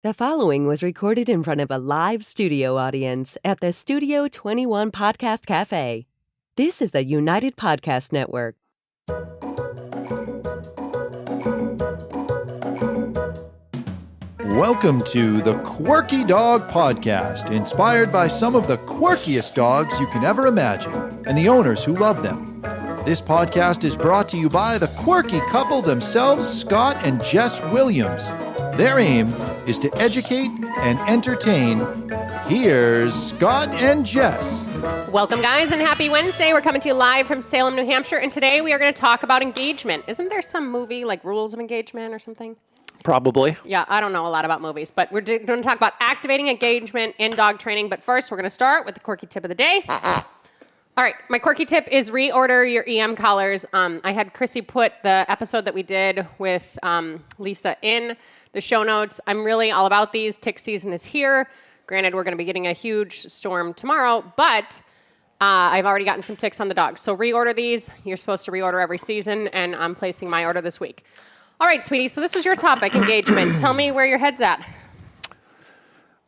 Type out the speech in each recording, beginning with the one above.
The following was recorded in front of a live studio audience at the Studio 21 Podcast Cafe. This is the United Podcast Network. Welcome to the Quirky Dog Podcast, inspired by some of the quirkiest dogs you can ever imagine and the owners who love them. This podcast is brought to you by the quirky couple themselves, Scott and Jess Williams. Their aim is to educate and entertain. Here's Scott and Jess. Welcome, guys, and happy Wednesday. We're coming to you live from Salem, New Hampshire, and today we are going to talk about engagement. Isn't there some movie like Rules of Engagement or something? Probably. Yeah, I don't know a lot about movies, but we're going to talk about activating engagement in dog training. But first, we're going to start with the quirky tip of the day. All right, my quirky tip is reorder your EM collars. I had Chrissy put the episode that we did with Lisa in the show notes. I'm really all about these. Tick season is here. Granted, we're going to be getting a huge storm tomorrow, but I've already gotten some ticks on the dogs. So reorder these. You're supposed to reorder every season, and I'm placing my order this week. All right, sweetie, so this was your topic, engagement. Tell me where your head's at.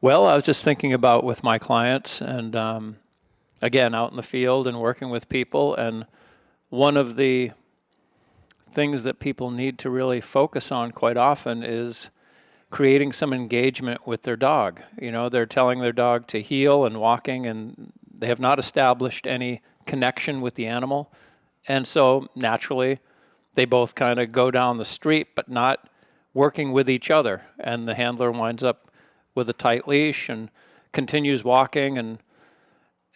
Well, I was just thinking about with my clients and, again, out in the field and working with people. And one of the things that people need to really focus on quite often is creating some engagement with their dog. You know, they're telling their dog to heel and walking, and they have not established any connection with the animal. And so naturally, they both kind of go down the street, but not working with each other. And the handler winds up with a tight leash and continues walking.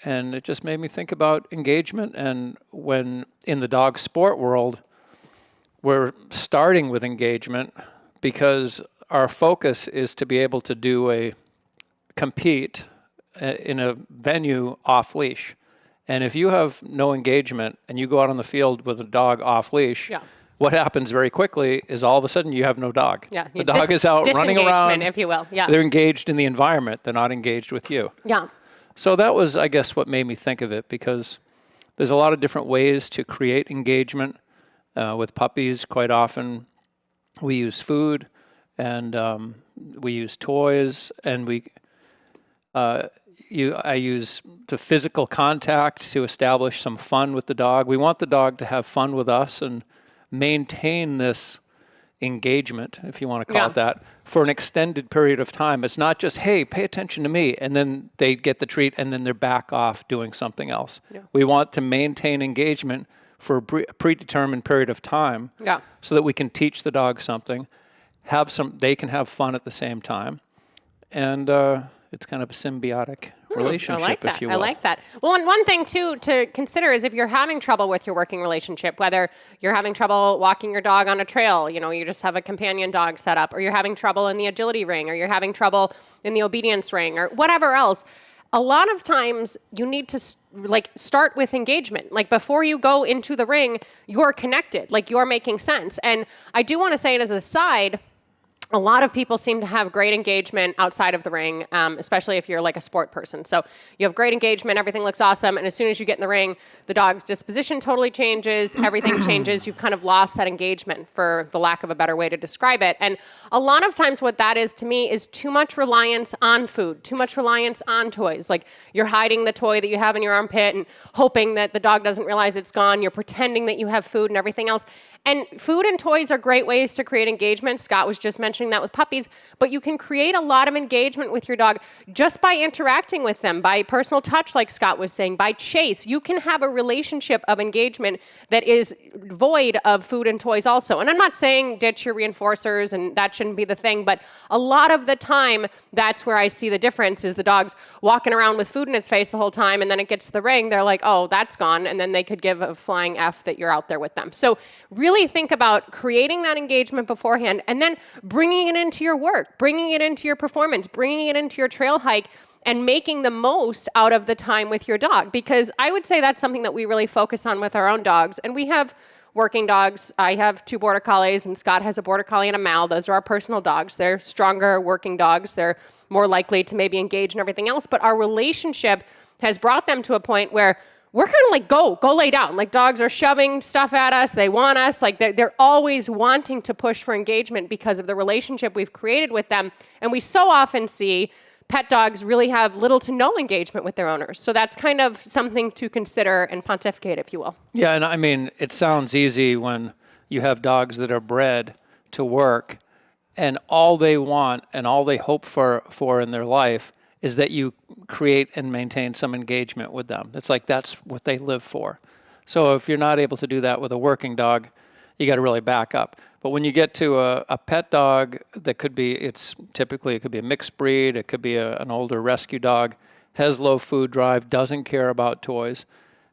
And it just made me think about engagement. And when in the dog sport world, we're starting with engagement because our focus is to be able to compete in a venue off leash. And if you have no engagement and you go out on the field with a dog off leash, what happens very quickly is all of a sudden you have no dog. Yeah, the dog is out running around, if you will. Yeah. They're engaged in the environment. They're not engaged with you. Yeah. So that was, I guess, what made me think of it, because there's a lot of different ways to create engagement with puppies. Quite often we use food and we use toys, and I use the physical contact to establish some fun with the dog. We want the dog to have fun with us and maintain this engagement, if you want to call it that, for an extended period of time. It's not just, hey, pay attention to me, and then they get the treat, and then they're back off doing something else. Yeah. We want to maintain engagement for a predetermined period of time so that we can teach the dog something, they can have fun at the same time, and it's kind of a symbiotic relationship, if you will. I like that. Well, and one thing, too, to consider is if you're having trouble with your working relationship, whether you're having trouble walking your dog on a trail, you just have a companion dog set up, or you're having trouble in the agility ring, or you're having trouble in the obedience ring, or whatever else, a lot of times you need to start with engagement. Like before you go into the ring, you're connected, like you're making sense. And I do want to say it as a side, a lot of people seem to have great engagement outside of the ring, especially if you're like a sport person. So you have great engagement, everything looks awesome, and as soon as you get in the ring, the dog's disposition totally changes, everything changes, you've kind of lost that engagement, for the lack of a better way to describe it. And a lot of times what that is to me is too much reliance on food, too much reliance on toys. Like you're hiding the toy that you have in your armpit and hoping that the dog doesn't realize it's gone, you're pretending that you have food and everything else. And food and toys are great ways to create engagement. Scott was just mentioning that with puppies, but you can create a lot of engagement with your dog just by interacting with them, by personal touch, like Scott was saying, by chase. You can have a relationship of engagement that is void of food and toys also. And I'm not saying ditch your reinforcers, and that shouldn't be the thing, but a lot of the time, that's where I see the difference, is the dog's walking around with food in its face the whole time, and then it gets to the ring, they're like, oh, that's gone, and then they could give a flying F that you're out there with them. So really think about creating that engagement beforehand, and then bringing it into your work, bringing it into your performance, bringing it into your trail hike, and making the most out of the time with your dog. Because I would say that's something that we really focus on with our own dogs. And we have working dogs. I have 2 Border Collies, and Scott has a Border Collie and a Mal. Those are our personal dogs. They're stronger working dogs. They're more likely to maybe engage in everything else. But our relationship has brought them to a point where we're kind of like, go lay down. Like dogs are shoving stuff at us. They want us. Like they're always wanting to push for engagement because of the relationship we've created with them. And we so often see pet dogs really have little to no engagement with their owners. So that's kind of something to consider and pontificate, if you will. Yeah, and I mean, it sounds easy when you have dogs that are bred to work and all they want and all they hope for in their life is that you create and maintain some engagement with them. It's like that's what they live for. So if you're not able to do that with a working dog, you got to really back up. But when you get to a pet dog that could be, it could be a mixed breed, it could be an older rescue dog, has low food drive, doesn't care about toys,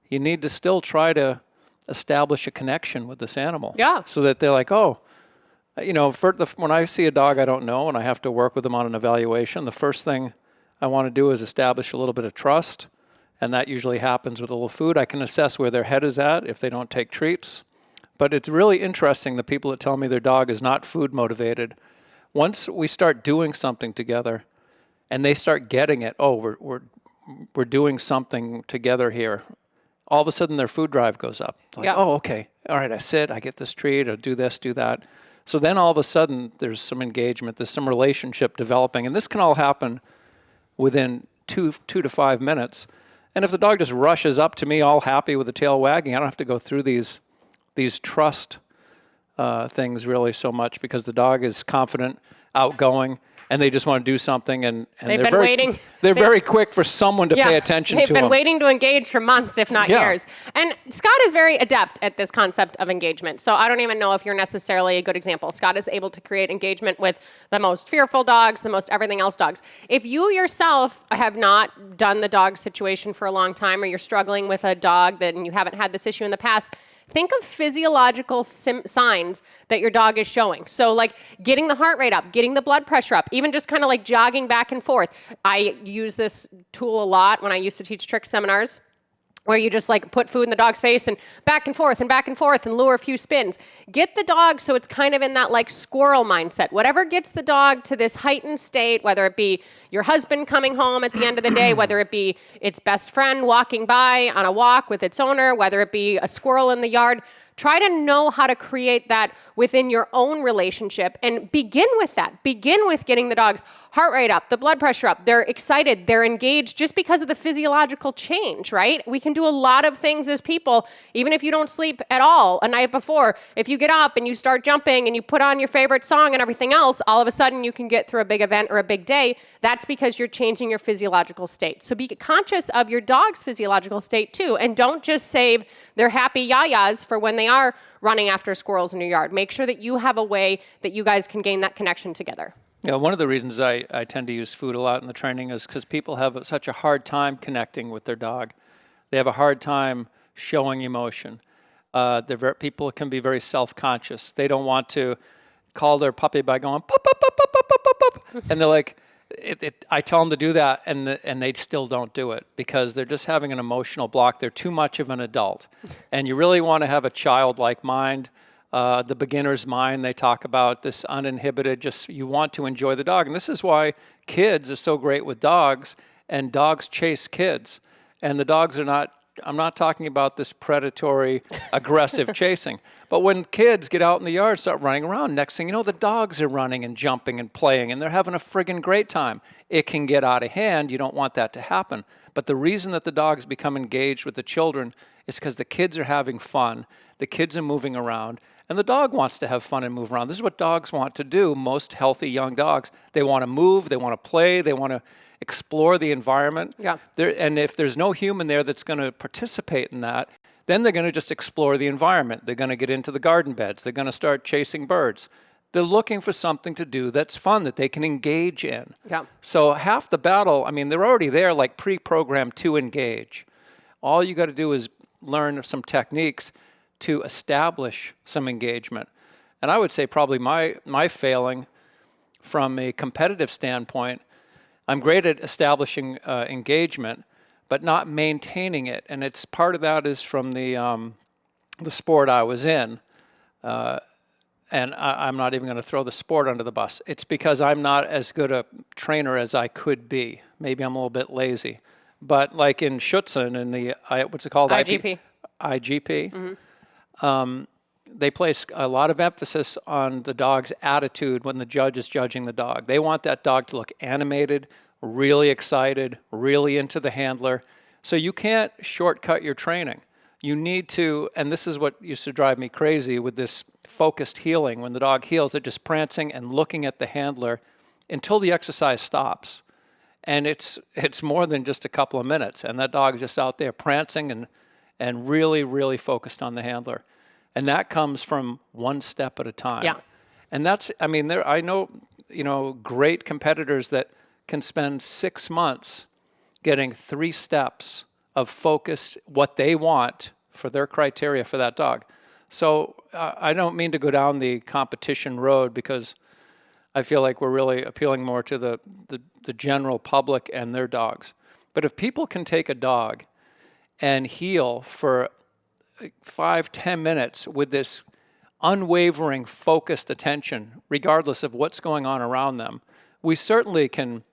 you need to still try to establish a connection with this animal. Yeah. So that they're like, oh, when I see a dog I don't know and I have to work with them on an evaluation, the first thing I want to do is establish a little bit of trust, and that usually happens with a little food. I can assess where their head is at if they don't take treats. But it's really interesting, the people that tell me their dog is not food motivated. Once we start doing something together and they start getting it, oh, we're doing something together here, all of a sudden their food drive goes up. Like, oh, okay, all right, I sit, I get this treat, I do this, do that. So then all of a sudden there's some engagement, there's some relationship developing, and this can all happen within 2 to 5 minutes. And if the dog just rushes up to me all happy with the tail wagging, I don't have to go through these trust things really so much, because the dog is confident, outgoing, and they just want to do something, and they've been waiting. They're very quick for someone to pay attention to them. They've been waiting to engage for months, if not years. And Scott is very adept at this concept of engagement. So I don't even know if you're necessarily a good example. Scott is able to create engagement with the most fearful dogs, the most everything else dogs. If you yourself have not done the dog situation for a long time, or you're struggling with a dog and you haven't had this issue in the past, think of physiological signs that your dog is showing. So like getting the heart rate up, getting the blood pressure up, even just kind of like jogging back and forth. I use this tool a lot when I used to teach trick seminars, where you just like put food in the dog's face and back and forth and lure a few spins. Get the dog so it's kind of in that like squirrel mindset. Whatever gets the dog to this heightened state, whether it be your husband coming home at the end of the day, whether it be its best friend walking by on a walk with its owner, whether it be a squirrel in the yard, try to know how to create that within your own relationship and begin with that. Begin with getting the dog's heart rate up, the blood pressure up. They're excited, they're engaged just because of the physiological change, right? We can do a lot of things as people, even if you don't sleep at all a night before. If you get up and you start jumping and you put on your favorite song and everything else, all of a sudden you can get through a big event or a big day. That's because you're changing your physiological state. So be conscious of your dog's physiological state too, and don't just save their happy yayas for when they are running after squirrels in your yard. Make sure that you have a way that you guys can gain that connection together. Yeah, one of the reasons I tend to use food a lot in the training is because people have such a hard time connecting with their dog. They have a hard time showing emotion. People can be very self-conscious. They don't want to call their puppy by going, pop, pop, pop, pop, pop, pop, pop. And they're like, I tell them to do that, and they still don't do it because they're just having an emotional block. They're too much of an adult. And you really want to have a childlike mind. The beginner's mind, they talk about this uninhibited, just you want to enjoy the dog. And this is why kids are so great with dogs, and dogs chase kids. And the dogs are not, I'm not talking about this predatory, aggressive chasing. But when kids get out in the yard, start running around, next thing you know, the dogs are running and jumping and playing, and they're having a friggin' great time. It can get out of hand. You don't want that to happen. But the reason that the dogs become engaged with the children is because the kids are having fun, the kids are moving around, and the dog wants to have fun and move around. This is what dogs want to do, most healthy young dogs. They want to move, they want to play, they want to explore the environment. Yeah. And if there's no human there that's going to participate in that, then they're going to just explore the environment. They're going to get into the garden beds. They're going to start chasing birds. They're looking for something to do that's fun, that they can engage in. Yeah. So half the battle, I mean, they're already there, like pre-programmed to engage. All you got to do is learn some techniques to establish some engagement. And I would say probably my failing from a competitive standpoint, I'm great at establishing engagement, but not maintaining it. And it's part of that is from the sport I was in. And I'm not even going to throw the sport under the bus. It's because I'm not as good a trainer as I could be. Maybe I'm a little bit lazy. But like in Schutzen, in the, what's it called? IGP. IGP. They place a lot of emphasis on the dog's attitude when the judge is judging the dog. They want that dog to look animated, really excited, really into the handler. So you can't shortcut your training. You need to, and this is what used to drive me crazy with this focused heeling. When the dog heels, they're just prancing and looking at the handler until the exercise stops. And it's more than just a couple of minutes. And that dog is just out there prancing and really, really focused on the handler. And that comes from one step at a time. Yeah. And that's, I mean, I know, great competitors that can spend 6 months getting 3 steps of focused, what they want for their criteria for that dog. So I don't mean to go down the competition road, because I feel like we're really appealing more to the general public and their dogs. But if people can take a dog and heel for 5-10 minutes with this unwavering, focused attention, regardless of what's going on around them, we certainly can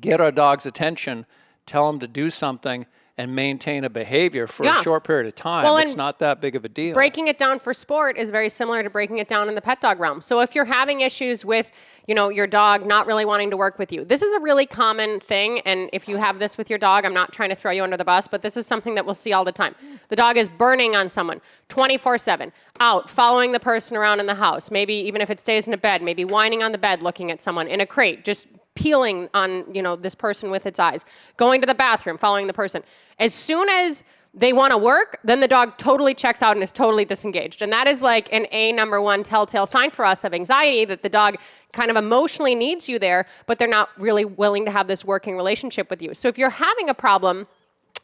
get our dog's attention, tell them to do something, and maintain a behavior for a short period of time. Well, it's not that big of a deal. Breaking it down for sport is very similar to breaking it down in the pet dog realm. So if you're having issues with, your dog not really wanting to work with you, this is a really common thing. And if you have this with your dog, I'm not trying to throw you under the bus, but this is something that we'll see all the time. The dog is burning on someone 24/7, out, following the person around in the house. Maybe even if it stays in a bed, maybe whining on the bed, looking at someone in a crate, just peeling on, this person with its eyes, going to the bathroom, following the person. As soon as they want to work, then the dog totally checks out and is totally disengaged. And that is like an number one telltale sign for us of anxiety, that the dog kind of emotionally needs you there, but they're not really willing to have this working relationship with you. So if you're having a problem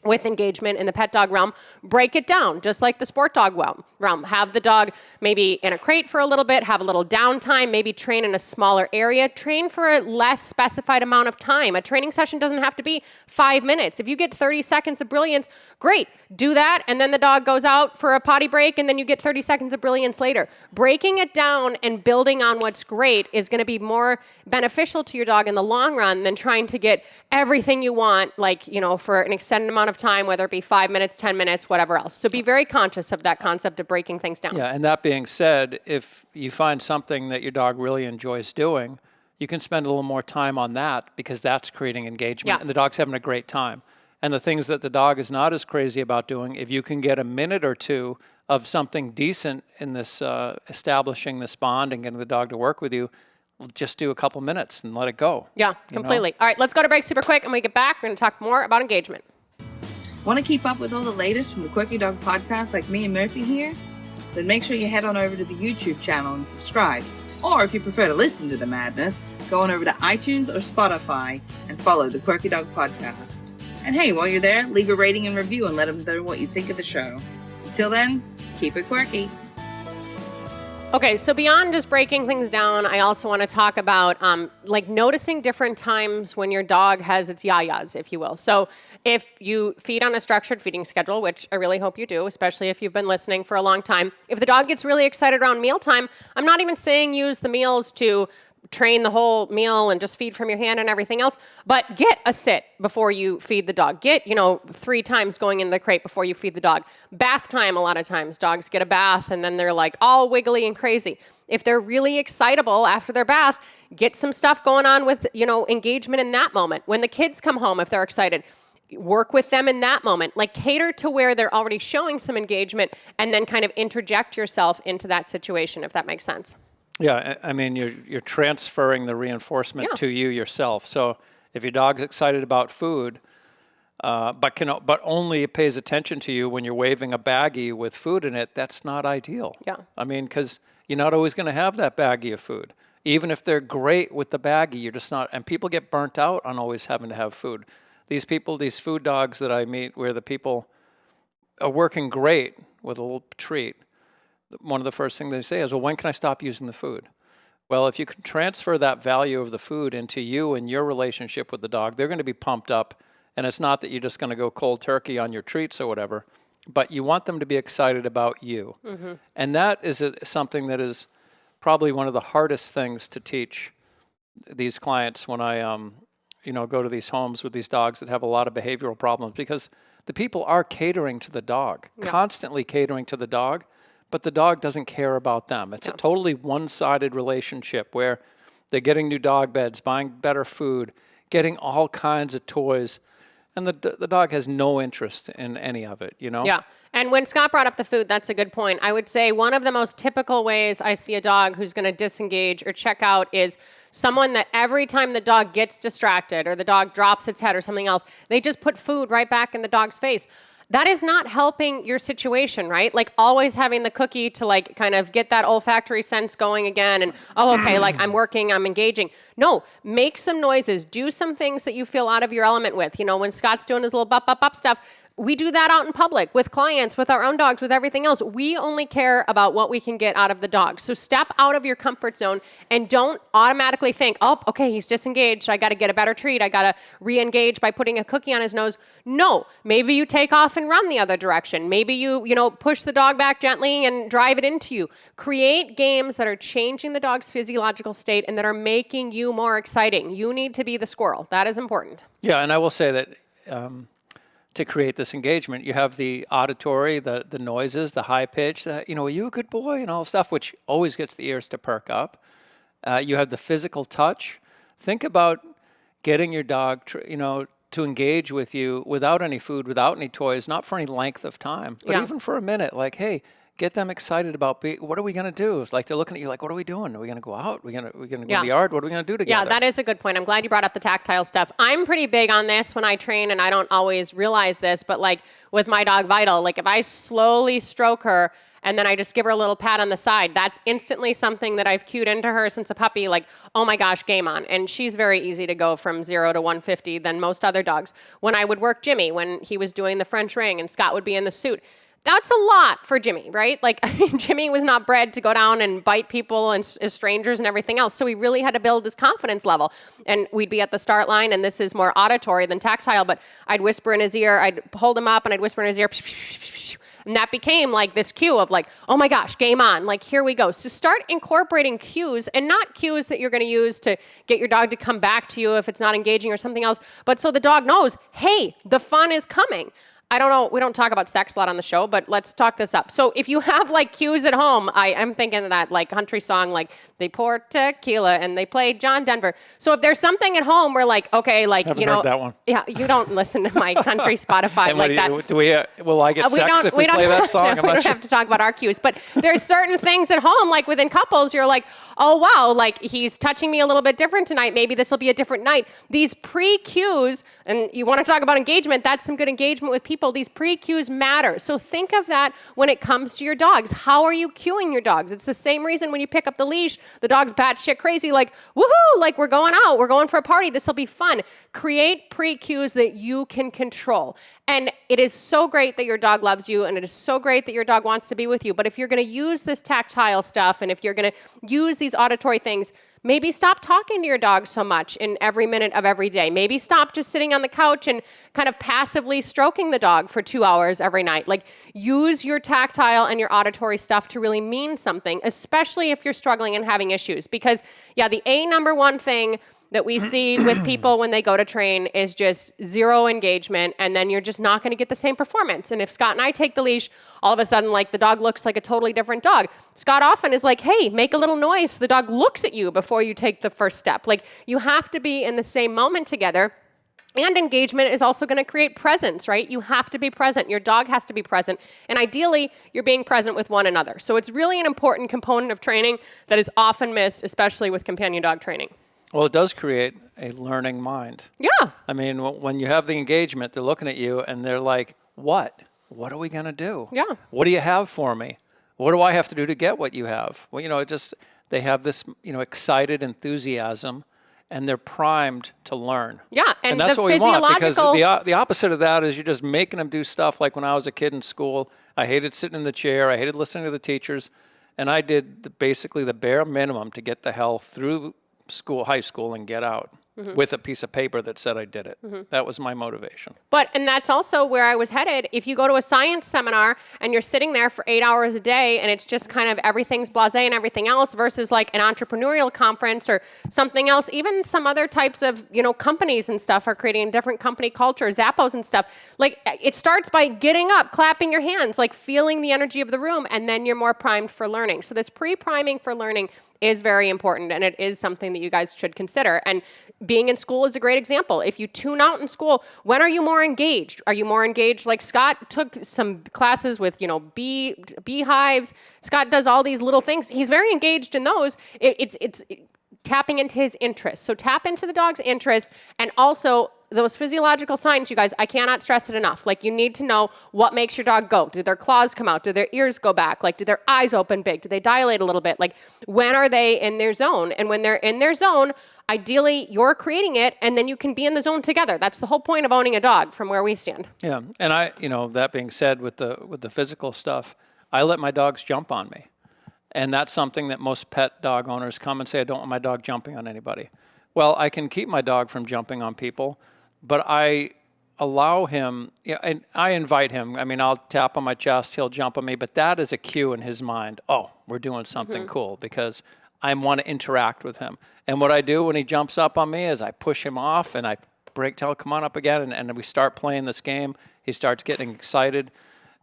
with engagement in the pet dog realm, break it down, just like the sport dog realm. Have the dog maybe in a crate for a little bit, have a little downtime, maybe train in a smaller area, train for a less specified amount of time. A training session doesn't have to be 5 minutes. If you get 30 seconds of brilliance, great, do that, and then the dog goes out for a potty break, and then you get 30 seconds of brilliance later. Breaking it down and building on what's great is going to be more beneficial to your dog in the long run than trying to get everything you want, for an extended amount of time, whether it be 5 minutes, 10 minutes, whatever else. So be very conscious of that concept of breaking things down. Yeah, and that being said, if you find something that your dog really enjoys doing, you can spend a little more time on that, because that's creating engagement, and the dog's having a great time. And the things that the dog is not as crazy about doing, if you can get a minute or two of something decent in this establishing this bond and getting the dog to work with you, just do a couple minutes and let it go. Yeah, completely. All right, let's go to break super quick, and when we get back, we're going to talk more about engagement. Want to keep up with all the latest from the Quirky Dog podcast like me and Murphy here? Then make sure you head on over to the YouTube channel and subscribe. Or if you prefer to listen to the madness, go on over to iTunes or Spotify and follow the Quirky Dog podcast. And hey, while you're there, leave a rating and review and let them know what you think of the show. Until then, keep it quirky. Okay, so beyond just breaking things down, I also want to talk about noticing different times when your dog has its yayas, if you will. So if you feed on a structured feeding schedule, which I really hope you do, especially if you've been listening for a long time, if the dog gets really excited around mealtime, I'm not even saying use the meals to train the whole meal and just feed from your hand and everything else, but get a sit before you feed the dog. Get, 3 times going in the crate before you feed the dog. Bath time, a lot of times, dogs get a bath and then they're like all wiggly and crazy. If they're really excitable after their bath, get some stuff going on with, engagement in that moment. When the kids come home, if they're excited, work with them in that moment. Cater to where they're already showing some engagement and then kind of interject yourself into that situation, if that makes sense. Yeah, I mean, you're transferring the reinforcement to you yourself. So if your dog's excited about food, but only pays attention to you when you're waving a baggie with food in it, that's not ideal. Yeah. I mean, because you're not always going to have that baggie of food. Even if they're great with the baggie, you're just not. And people get burnt out on always having to have food. These food dogs that I meet, where the people are working great with a little treat, one of the first things they say is, well, when can I stop using the food? Well, if you can transfer that value of the food into you and your relationship with the dog, they're going to be pumped up. And it's not that you're just going to go cold turkey on your treats or whatever, but you want them to be excited about you. Mm-hmm. And that is something that is probably one of the hardest things to teach these clients when I go to these homes with these dogs that have a lot of behavioral problems because the people are catering to the dog, constantly catering to the dog, but the dog doesn't care about them. It's a totally one-sided relationship where they're getting new dog beds, buying better food, getting all kinds of toys, and the dog has no interest in any of it, Yeah. And when Scott brought up the food, that's a good point. I would say one of the most typical ways I see a dog who's going to disengage or check out is someone that every time the dog gets distracted or the dog drops its head or something else, they just put food right back in the dog's face. That is not helping your situation, right? Like always having the cookie to like kind of get that olfactory sense going again and, oh, okay, like I'm working, I'm engaging. No, make some noises, do some things that you feel out of your element with. When Scott's doing his little bop stuff, we do that out in public with clients, with our own dogs, with everything else. We only care about what we can get out of the dog. So step out of your comfort zone and don't automatically think, oh, okay, he's disengaged. I got to get a better treat. I got to re-engage by putting a cookie on his nose. No, maybe you take off and run the other direction. Maybe you push the dog back gently and drive it into you. Create games that are changing the dog's physiological state and that are making you more exciting. You need to be the squirrel. That is important. Yeah, and I will say that to create this engagement, you have the auditory, the noises, the high pitch, are you a good boy, and all stuff, which always gets the ears to perk up. You have the physical touch. Think about getting your dog, to engage with you without any food, without any toys, not for any length of time, but even for a minute. Like, hey, get them excited about what are we going to do? It's like they're looking at you like, what are we doing? Are we going to go out? Are we going to go in the yard? What are we going to do together? Yeah, that is a good point. I'm glad you brought up the tactile stuff. I'm pretty big on this when I train, and I don't always realize this, but like with my dog Vital, like if I slowly stroke her and then I just give her a little pat on the side, that's instantly something that I've cued into her since a puppy, like, oh my gosh, game on. And she's very easy to go from 0 to 150 than most other dogs. When I would work Jimmy, when he was doing the French ring and Scott would be in the suit, that's a lot for Jimmy, right? Like Jimmy was not bred to go down and bite people and as strangers and everything else. So he really had to build his confidence level. And we'd be at the start line, and this is more auditory than tactile, but I'd whisper in his ear, I'd hold him up and I'd whisper in his ear, and that became like this cue of like, oh my gosh, game on, like here we go. So start incorporating cues, and not cues that you're going to use to get your dog to come back to you if it's not engaging or something else, but so the dog knows, hey, the fun is coming. I don't know, we don't talk about sex a lot on the show, but let's talk this up. So if you have like cues at home, I'm thinking of that like country song, like they pour tequila and they play John Denver. So if there's something at home where like, okay, like, Haven't heard that one. Yeah, you don't listen to my country Spotify like that. Will I get sex if we play that song? We don't have to talk about our cues, but there's certain things at home, like within couples, you're like, oh wow, like he's touching me a little bit different tonight. Maybe this will be a different night. These pre-cues, and you want to talk about engagement, that's some good engagement with people. These pre-cues matter. So think of that when it comes to your dogs. How are you cueing your dogs? It's the same reason when you pick up the leash, the dog's batshit crazy, like, woohoo, like we're going out, we're going for a party, this will be fun. Create pre-cues that you can control. And it is so great that your dog loves you, and it is so great that your dog wants to be with you. But if you're going to use this tactile stuff, and if you're going to use these auditory things, maybe stop talking to your dog so much in every minute of every day. Maybe stop just sitting on the couch and kind of passively stroking the dog for 2 hours every night. Like, use your tactile and your auditory stuff to really mean something, especially if you're struggling and having issues. Because, yeah, the number one thing that we see with people when they go to train is just zero engagement, and then you're just not going to get the same performance. And if Scott and I take the leash, all of a sudden, like, the dog looks like a totally different dog. Scott often is like, hey, make a little noise so the dog looks at you before you take the first step. Like, you have to be in the same moment together. And engagement is also going to create presence, right? You have to be present. Your dog has to be present. And ideally, you're being present with one another. So it's really an important component of training that is often missed, especially with companion dog training. Well, it does create a learning mind. Yeah. I mean, when you have the engagement, they're looking at you and they're like, what? What are we going to do? Yeah. What do you have for me? What do I have to do to get what you have? Well, they have this, excited enthusiasm, and they're primed to learn. Yeah, and that's what we want, because the opposite of that is you're just making them do stuff like when I was a kid in school. I hated sitting in the chair. I hated listening to the teachers, and I did basically the bare minimum to get the hell through high school, and get out. with a piece of paper that said I did it. That was my motivation. And that's also where I was headed. If you go to a science seminar and you're sitting there for 8 hours a day and it's just kind of everything's blasé and everything else versus like an entrepreneurial conference or something else, even some other types of, companies and stuff are creating different company culture, Zappos and stuff. Like it starts by getting up, clapping your hands, like feeling the energy of the room, and then you're more primed for learning. So this pre-priming for learning is very important, and it is something that you guys should consider. And being in school is a great example. If you tune out in school, when are you more engaged? Are you more engaged? Like Scott took some classes with, beehives. Scott does all these little things. He's very engaged in those. It's tapping into his interests. So tap into the dog's interest, and also those physiological signs, you guys, I cannot stress it enough. Like, you need to know what makes your dog go. Do their claws come out? Do their ears go back? Like, do their eyes open big? Do they dilate a little bit? Like, when are they in their zone? And when they're in their zone, ideally, you're creating it, and then you can be in the zone together. That's the whole point of owning a dog from where we stand. Yeah, and that being said, with the physical stuff, I let my dogs jump on me. And that's something that most pet dog owners come and say, I don't want my dog jumping on anybody. Well, I can keep my dog from jumping on people, but I allow him, and I invite him. I mean, I'll tap on my chest, he'll jump on me, but that is a cue in his mind. Oh, we're doing something cool, because I want to interact with him. And what I do when he jumps up on me is I push him off and I tell him, come on up again, and we start playing this game. He starts getting excited.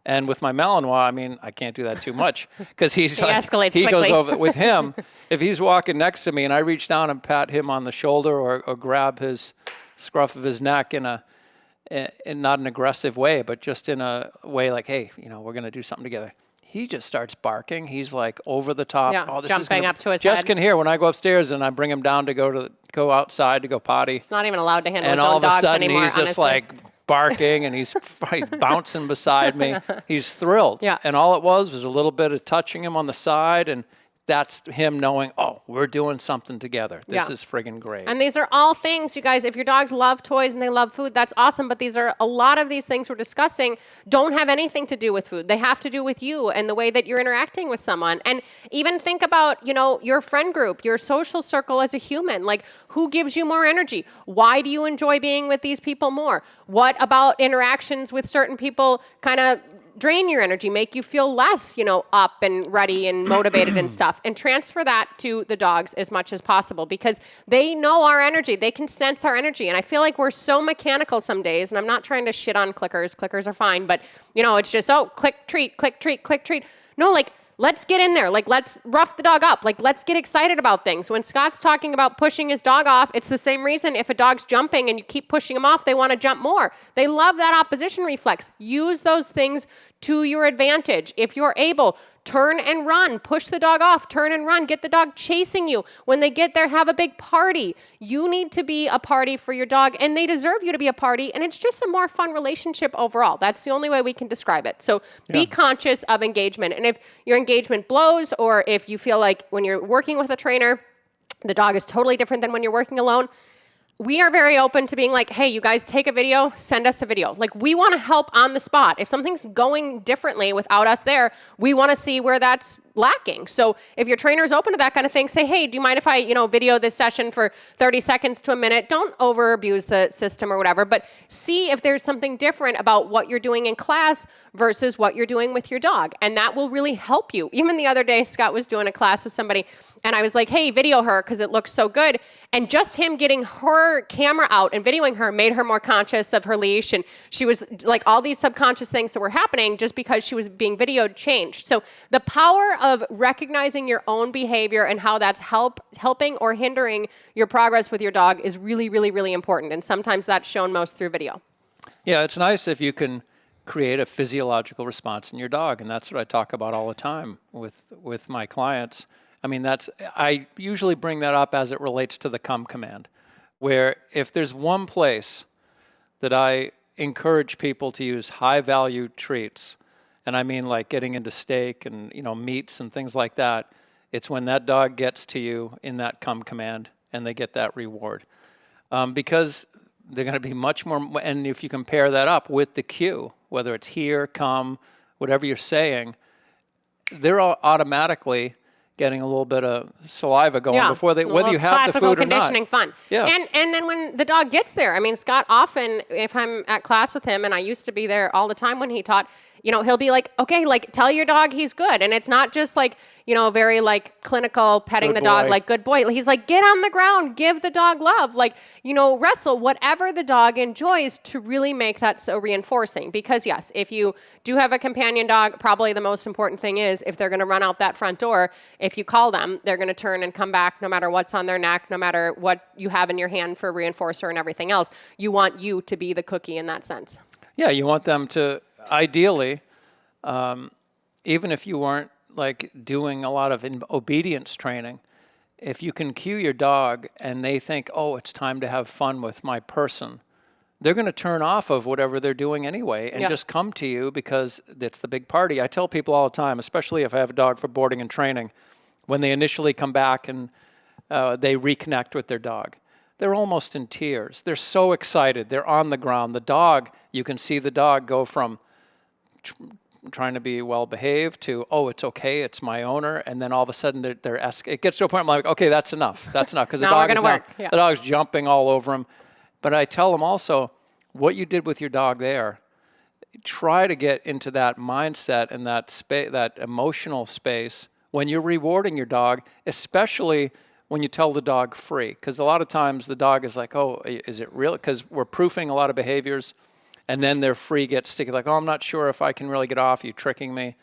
And with my Malinois, I mean, I can't do that too much, because he escalates he quickly. goes over with him. If he's walking next to me and I reach down and pat him on the shoulder or grab his scruff of his neck in not an aggressive way, but just in a way like, hey, we're going to do something together. He just starts barking. He's like over the top. Yeah, oh, this jumping up to his Jess head. can hear when I go upstairs and I bring him down to go outside to go potty. He's not even allowed to handle and his all own of a dogs sudden anymore, he's just honestly. like barking, and he's bouncing beside me. He's thrilled. Yeah. And all it was a little bit of touching him on the side, and that's him knowing, oh, we're doing something together. This is friggin' great. And these are all things, you guys, if your dogs love toys and they love food, that's awesome. But a lot of these things we're discussing don't have anything to do with food. They have to do with you and the way that you're interacting with someone. And even think about, your friend group, your social circle as a human. Like, who gives you more energy? Why do you enjoy being with these people more? What about interactions with certain people kind of drain your energy, make you feel less, up and ready and motivated and stuff, and transfer that to the dogs as much as possible, because they know our energy. They can sense our energy. And I feel like we're so mechanical some days, and I'm not trying to shit on clickers. Clickers are fine, but it's just, click, treat, click, treat, click, treat. No, like, let's get in there. Like, let's rough the dog up. Like, let's get excited about things. When Scott's talking about pushing his dog off, it's the same reason. If a dog's jumping and you keep pushing him off, they want to jump more. They love that opposition reflex. Use those things to your advantage. If you're able, turn and run. Push the dog off. Turn and run. Get the dog chasing you. When they get there, have a big party. You need to be a party for your dog, and they deserve you to be a party, and it's just a more fun relationship overall. That's the only way we can describe it. So be conscious of engagement. And if your engagement blows, or if you feel like when you're working with a trainer, the dog is totally different than when you're working alone, we are very open to being like, hey, you guys take a video, send us a video. Like, we want to help on the spot. If something's going differently without us there, we want to see where that's lacking. So if your trainer is open to that kind of thing, say, hey, do you mind if I, video this session for 30 seconds to a minute? Don't over abuse the system or whatever, but see if there's something different about what you're doing in class versus what you're doing with your dog. And that will really help you. Even the other day, Scott was doing a class with somebody, and I was like, hey, video her, because it looks so good. And just him getting her camera out and videoing her made her more conscious of her leash. And she was like, all these subconscious things that were happening just because she was being videoed changed. So the power of recognizing your own behavior and how that's helping or hindering your progress with your dog is really, really, really important. And sometimes that's shown most through video. Yeah, it's nice if you can create a physiological response in your dog. And that's what I talk about all the time with my clients. I mean, I usually bring that up as it relates to the come command, where if there's one place that I encourage people to use high value treats, and I mean like getting into steak and meats and things like that, it's when that dog gets to you in that come command and they get that reward. Because they're going to be much more, and if you compare that up with the cue, whether it's here, come, whatever you're saying, they're all automatically getting a little bit of saliva going Yeah, before they, whether you have the classical food or not. conditioning fun. Yeah. And then when the dog gets there, I mean, Scott often, if I'm at class with him, and I used to be there all the time when he taught, you know, he'll be like, okay, like, tell your dog he's good. And it's not just like, you know, very like clinical petting Good the dog, boy. like good boy. He's like, get on the ground, give the dog love, like, you know, wrestle, whatever the dog enjoys, to really make that so reinforcing. Because yes, if you do have a companion dog, probably the most important thing is if they're going to run out that front door, if you call them, they're going to turn and come back no matter what's on their neck, no matter what you have in your hand for reinforcer and everything else. You want you to be the cookie in that sense. Yeah, you want them to, ideally, even if you weren't like doing a lot of obedience training, if you can cue your dog and they think, oh, it's time to have fun with my person, they're going to turn off of whatever they're doing anyway and just come to you because it's the big party. I tell people all the time, especially if I have a dog for boarding and training, when they initially come back and they reconnect with their dog, they're almost in tears. They're so excited. They're on the ground. The dog, you can see the dog go from trying to be well behaved to, oh, it's okay, it's my owner, and then all of a sudden it gets to a point where I'm like, okay, that's enough, because the dog's jumping all over him. But I tell them also, what you did with your dog there, try to get into that mindset and that emotional space when you're rewarding your dog, especially when you tell the dog free, because a lot of times the dog is like, oh, is it real? Because we're proofing a lot of behaviors. And then their free gets sticky, like, oh, I'm not sure if I can really get off, you tricking me.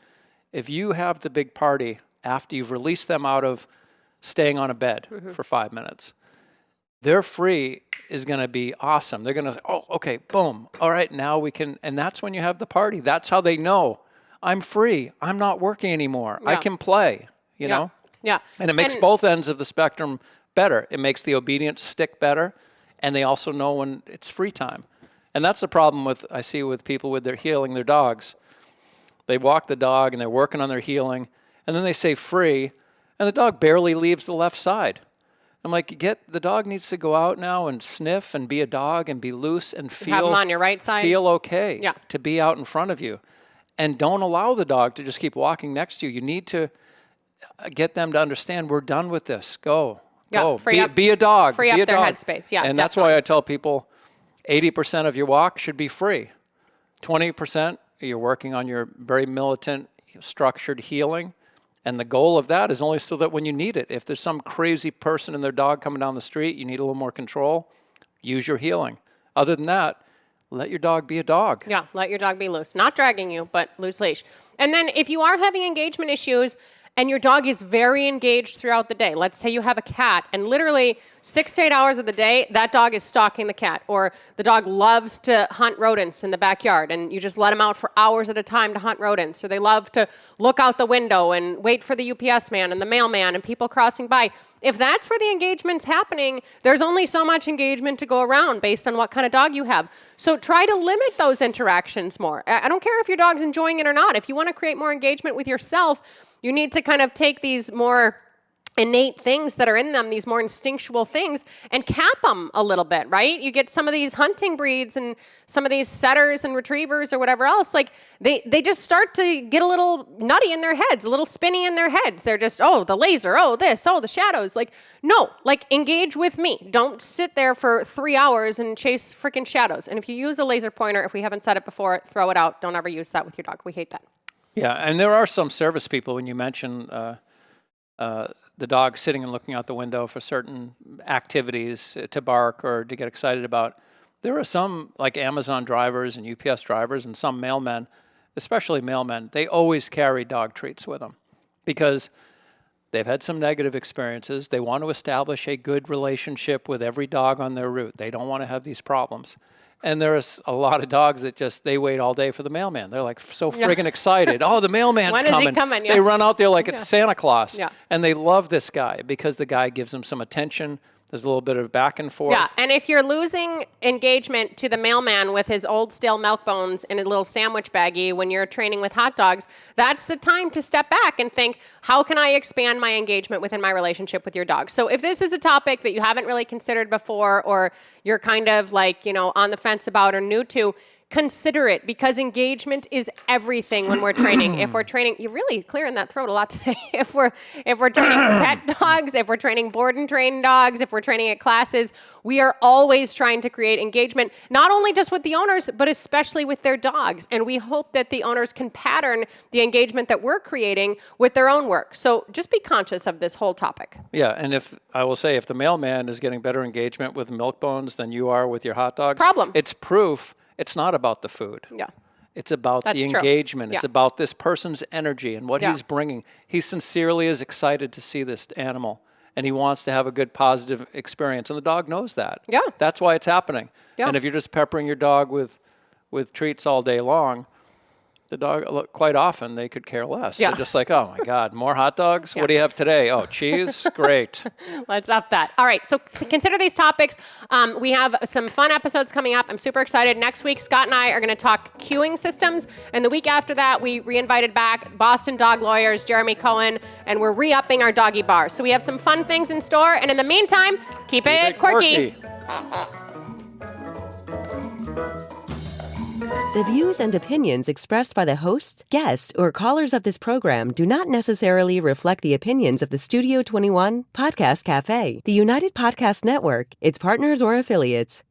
If you have the big party after you've released them out of staying on a bed for 5 minutes, their free is going to be awesome. They're going to say, oh, okay, boom. All right, now we can, and that's when you have the party. That's how they know, I'm free. I'm not working anymore. I can play, you know? Yeah. And it makes both ends of the spectrum better. It makes the obedience stick better, and they also know when it's free time. And that's the problem I see with people with their healing their dogs. They walk the dog and they're working on their healing, and then they say free, and the dog barely leaves the left side. I'm like, the dog needs to go out now and sniff and be a dog and be loose and feel. Have them on your right side. Feel okay to be out in front of you. And don't allow the dog to just keep walking next to you. You need to get them to understand, we're done with this. Go. Be a dog. Free up their headspace. Yeah, and that's why I tell people, 80% of your walk should be free. 20%, you're working on your very militant, structured healing. And the goal of that is only so that when you need it, if there's some crazy person and their dog coming down the street, you need a little more control, use your healing. Other than that, let your dog be a dog. Yeah, let your dog be loose. Not dragging you, but loose leash. And then if you are having engagement issues, and your dog is very engaged throughout the day. Let's say you have a cat, and literally 6 to 8 hours of the day, that dog is stalking the cat. Or the dog loves to hunt rodents in the backyard, and you just let them out for hours at a time to hunt rodents. Or they love to look out the window and wait for the UPS man and the mailman and people crossing by. If that's where the engagement's happening, there's only so much engagement to go around based on what kind of dog you have. So try to limit those interactions more. I don't care if your dog's enjoying it or not. If you want to create more engagement with yourself, you need to kind of take these more innate things that are in them, these more instinctual things, and cap them a little bit, right? You get some of these hunting breeds and some of these setters and retrievers or whatever else, like they just start to get a little nutty in their heads, a little spinny in their heads. They're just, oh, the laser, oh, this, oh, the shadows. Like, no, like engage with me. Don't sit there for 3 hours and chase freaking shadows. And if you use a laser pointer, if we haven't said it before, throw it out. Don't ever use that with your dog. We hate that. Yeah, and there are some service people, when you mention the dog sitting and looking out the window for certain activities to bark or to get excited about. There are some, like Amazon drivers and UPS drivers and some mailmen, especially mailmen, they always carry dog treats with them because they've had some negative experiences. They want to establish a good relationship with every dog on their route. They don't want to have these problems. And there's a lot of dogs that they wait all day for the mailman. They're like so friggin' excited. Oh, the mailman's when coming. When is he coming? Yeah. They run out there like it's Santa Claus. Yeah. And they love this guy because the guy gives them some attention. There's a little bit of back and forth. Yeah, and if you're losing engagement to the mailman with his old stale milk bones in a little sandwich baggie when you're training with hot dogs, that's the time to step back and think, how can I expand my engagement within my relationship with your dog? So if this is a topic that you haven't really considered before or you're kind of like, on the fence about or new to, consider it, because engagement is everything when we're training. If we're training, you're really clearing that throat a lot today. If we're training pet dogs, if we're training board and trained dogs, if we're training at classes, we are always trying to create engagement, not only just with the owners, but especially with their dogs. And we hope that the owners can pattern the engagement that we're creating with their own work. So just be conscious of this whole topic. Yeah, and if the mailman is getting better engagement with milk bones than you are with your hot dogs, Problem. It's proof. It's not about the food. Yeah. It's about That's the true. engagement. Yeah. It's about this person's energy and what Yeah. he's bringing. He sincerely is excited to see this animal, and he wants to have a good, positive experience. And the dog knows that. Yeah. That's why it's happening. Yeah. And if you're just peppering your dog with treats all day long, the dog, quite often, they could care less. Yeah. They're just like, oh, my God, more hot dogs? Yeah. What do you have today? Oh, cheese? Great. Let's up that. All right, so consider these topics. We have some fun episodes coming up. I'm super excited. Next week, Scott and I are going to talk cueing systems. And the week after that, we re-invited back Boston dog lawyers, Jeremy Cohen, and we're re-upping our doggy bar. So we have some fun things in store. And in the meantime, keep it quirky. The views and opinions expressed by the hosts, guests, or callers of this program do not necessarily reflect the opinions of the Studio 21 Podcast Cafe, the United Podcast Network, its partners, or affiliates.